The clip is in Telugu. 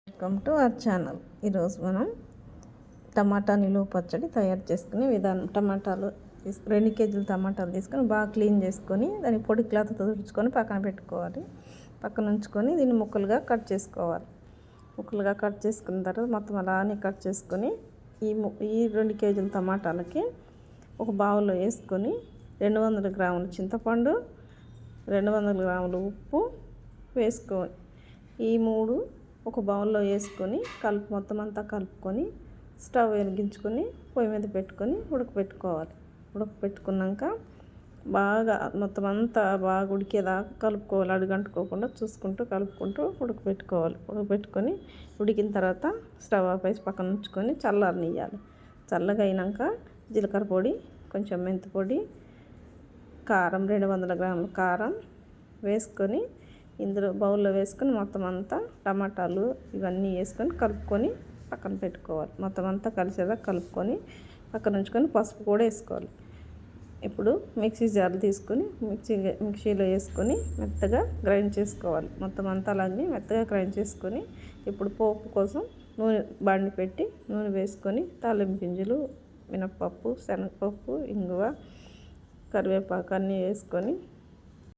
Welcome to our channel. ఈరోజు మనం టమాటా నిలువ పచ్చడి తయారు చేసుకునే విధానం. టమాటాలు 2 కేజీల టమాటాలు తీసుకొని బాగా క్లీన్ చేసుకొని దాన్ని పొడి క్లాత్తో తుడుచుకొని పక్కన పెట్టుకోవాలి. పక్కన ఉంచుకొని దీన్ని ముక్కలుగా కట్ చేసుకోవాలి. ముక్కలుగా కట్ చేసుకున్న తర్వాత మొత్తం అలానే కట్ చేసుకొని ఈ 2 కేజీల టమాటాలకి ఒక బౌల్లో వేసుకొని 200 గ్రాముల చింతపండు, 200 గ్రాముల ఉప్పు వేసుకోవాలి. ఈ 3 ఒక బౌల్లో వేసుకొని మొత్తం అంతా కలుపుకొని స్టవ్ వెలిగించుకొని పొయ్యి మీద పెట్టుకొని ఉడకపెట్టుకోవాలి. ఉడకపెట్టుకున్నాక బాగా మొత్తం అంతా బాగా ఉడికేదాకా కలుపుకోవాలి. అడుగంటుకోకుండా చూసుకుంటూ కలుపుకుంటూ ఉడకపెట్టుకోవాలి. ఉడకపెట్టుకొని ఉడికిన తర్వాత స్టవ్ ఆపేసి పక్కన ఉంచుకొని చల్లారనియ్యాలి. చల్లగా అయినాక జీలకర్ర పొడి, కొంచెం మెంతి పొడి, కారం 200 గ్రాముల కారం వేసుకొని ఇందులో బౌల్లో వేసుకొని మొత్తం అంతా టమాటాలు ఇవన్నీ వేసుకొని కలుపుకొని పక్కన పెట్టుకోవాలి. మొత్తం అంతా కలిసేదాకా కలుపుకొని పక్కన ఉంచుకొని పసుపు కూడా వేసుకోవాలి. ఇప్పుడు మిక్సీ జార్ తీసుకొని మిక్సీలో వేసుకొని మెత్తగా గ్రైండ్ చేసుకోవాలి. మొత్తం అంతా అలాగే మెత్తగా గ్రైండ్ చేసుకొని ఇప్పుడు పోపు కోసం బాండి పెట్టి నూనె వేసుకొని తాలింపు గింజలు, మినప్పప్పు, శనగపప్పు, ఇంగువ, కరివేపాకు అన్నీ వేసుకొని